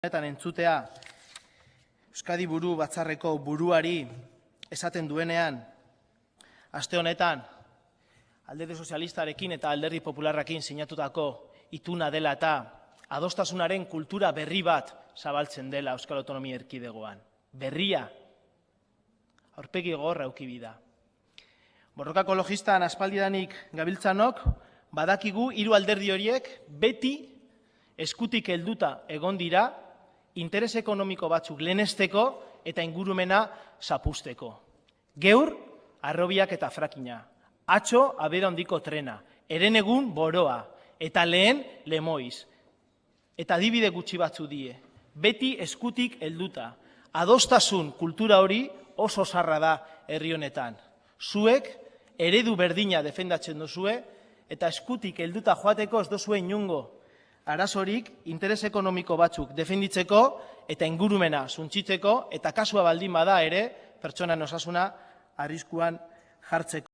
Honetan entzutea Euskadi Buru Batzarreko buruari esaten duenean, aste honetan Alderdi Sozialistarekin eta Alderdi Popularrarekin sinatutako ituna dela eta adostasunaren kultura berri bat zabaltzen dela Euskal Autonomia Erkidegoan. Berria, aurpegi gogorra eduki da. Borroka ekologistan aspaldidanik gabiltzanok badakigu hiru alderdi horiek beti eskutik helduta egon dira interes ekonomiko batzuk lehenesteko eta ingurumena zapusteko. Geur, harrobiak eta frakina. Atzo, abera handiko trena. Herenegun, boroa. Eta lehen, lemoiz. Eta adibide gutxi batzu die. Beti eskutik helduta. Adostasun kultura hori oso zarra da herri honetan. Zuek, eredu berdina defendatzen duzue, eta eskutik helduta joateko ez duzue inungo arazorik interes ekonomiko batzuk defenditzeko eta ingurumena suntsitzeko eta kasua baldin bada ere pertsonan osasuna arriskuan jartzeko.